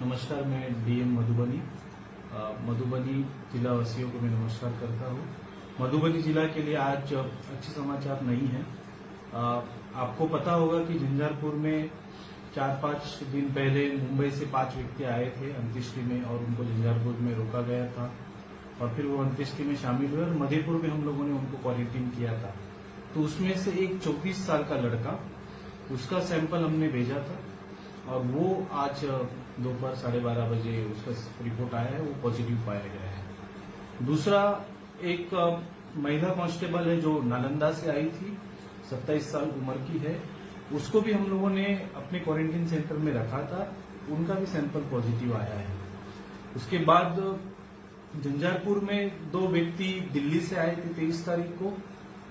नमस्कार, मैं डीएम मधुबनी मधुबनी जिला वासियों को मैं नमस्कार करता हूँ। मधुबनी जिला के लिए आज अच्छे समाचार नहीं है। आपको पता होगा कि झंझारपुर में 4-5 दिन पहले मुंबई से 5 व्यक्ति आए थे अंत्येष्टि में और उनको झंझारपुर में रोका गया था और फिर वो अंत्येष्टि में शामिल हुए और मधेपुर में हम लोगों ने उनको क्वारंटीन किया था। तो उसमें से एक 24 साल का लड़का, उसका सैंपल हमने भेजा था और वो आज दोपहर 12:30 बजे उसका रिपोर्ट आया है, वो पॉजिटिव पाया गया है। दूसरा एक महिला कांस्टेबल है जो नालंदा से आई थी, 27 साल उम्र की है, उसको भी हम लोगों ने अपने क्वारंटीन सेंटर में रखा था, उनका भी सैंपल पॉजिटिव आया है। उसके बाद झंझारपुर में 2 व्यक्ति दिल्ली से आए थे 23 तारीख को,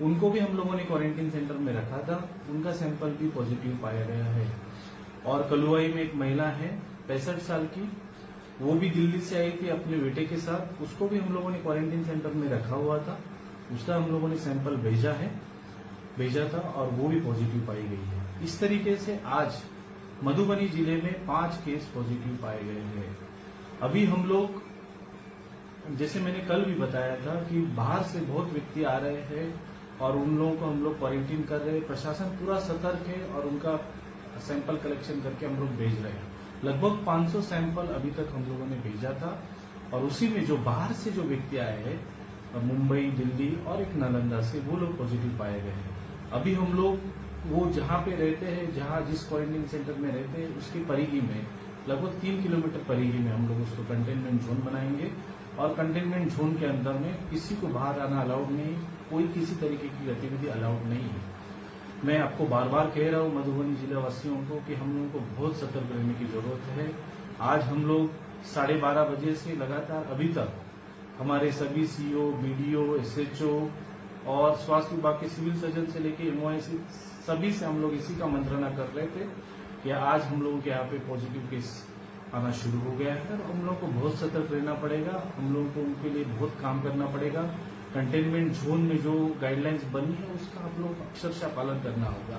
उनको भी हम लोगों ने क्वारंटीन सेंटर में रखा था, उनका सैंपल भी पॉजिटिव पाया गया है। और कलुवाई में एक महिला है 65 साल की, वो भी दिल्ली से आई थी अपने बेटे के साथ, उसको भी हम लोगों ने क्वारंटीन सेंटर में रखा हुआ था, उसका हम लोगों ने सैंपल भेजा था और वो भी पॉजिटिव पाई गई है। इस तरीके से आज मधुबनी जिले में 5 केस पॉजिटिव पाए गए हैं। अभी हम लोग, जैसे मैंने कल भी बताया था कि बाहर से बहुत व्यक्ति आ रहे हैं और उन लोगों को हम लोग क्वारंटीन कर रहे हैं। प्रशासन पूरा सतर्क है और उनका सैंपल कलेक्शन करके हम लोग भेज रहे हैं। लगभग 500 सैंपल अभी तक हम लोगों ने भेजा था और उसी में जो बाहर से जो व्यक्ति आए हैं मुंबई, दिल्ली और एक नालंदा से, वो लोग पॉजिटिव पाए गए हैं। अभी हम लोग वो जहां पे रहते हैं, जिस क्वारंटीन सेंटर में रहते हैं, उसकी परिधि में लगभग 3 किलोमीटर परिधि में हम लोग उसको कंटेनमेंट जोन बनाएंगे और कंटेनमेंट जोन के अंदर में किसी को बाहर आना अलाउड नहीं, कोई किसी तरीके की गतिविधि अलाउड नहीं है। मैं आपको बार बार कह रहा हूं मधुबनी जिला वासियों को कि हम लोगों को बहुत सतर्क रहने की जरूरत है। आज हम लोग 12:30 बजे से लगातार अभी तक हमारे सभी सीओ, बीडीओ, एसएचओ और स्वास्थ्य विभाग के सिविल सर्जन से लेकर एमओआईसी सभी से हम लोग इसी का मंत्रणा कर रहे थे कि आज हम लोगों के यहाँ पे पॉजिटिव केस आना शुरू हो गया है और हम लोग को बहुत सतर्क रहना पड़ेगा। हम लोगों को उनके लिए बहुत काम करना पड़ेगा। कंटेनमेंट जोन में जो गाइडलाइंस बनी है उसका आप लोग अक्षरशः पालन करना होगा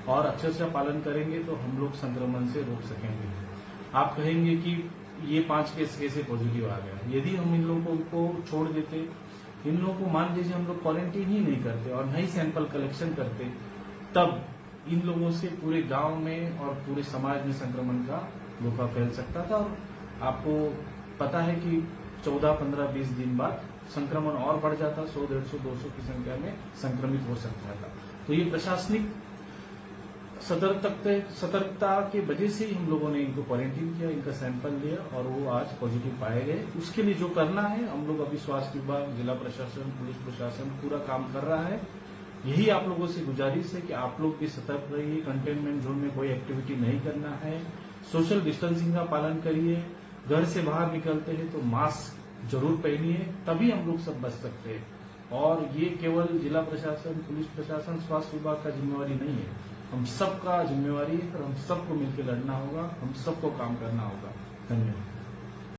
और अक्षरशः पालन करेंगे तो हम लोग संक्रमण से रोक सकेंगे। आप कहेंगे कि ये 5 केस कैसे पॉजिटिव आ गया। यदि हम इन लोगों को छोड़ देते, इन लोगों को मान लीजिए हम लोग क्वारंटीन ही नहीं करते और नहीं सैंपल कलेक्शन करते, तब इन लोगों से पूरे गांव में और पूरे समाज में संक्रमण का धोखा फैल सकता था और आपको पता है कि 14, 15, 20 दिन बाद संक्रमण और बढ़ जाता, 100, 150, 200 की संख्या में संक्रमित हो सकता था। तो ये प्रशासनिक सतर्कता के वजह से ही हम लोगों ने इनको क्वारंटीन किया, इनका सैंपल लिया और वो आज पॉजिटिव पाए गए। उसके लिए जो करना है हम लोग अभी स्वास्थ्य विभाग, जिला प्रशासन, पुलिस प्रशासन पूरा काम कर रहा है। यही आप लोगों से गुजारिश है कि आप लोग भी सतर्क रहिए, कंटेनमेंट जोन में कोई एक्टिविटी नहीं करना है, सोशल डिस्टेंसिंग का पालन करिए, घर से बाहर निकलते हैं तो मास्क जरूर पहनिए, तभी हम लोग सब बच सकते हैं। और ये केवल जिला प्रशासन, पुलिस प्रशासन, स्वास्थ्य विभाग का जिम्मेवारी नहीं है, हम सबका जिम्मेवारी है और हम सबको मिलकर लड़ना होगा, हम सबको काम करना होगा। धन्यवाद।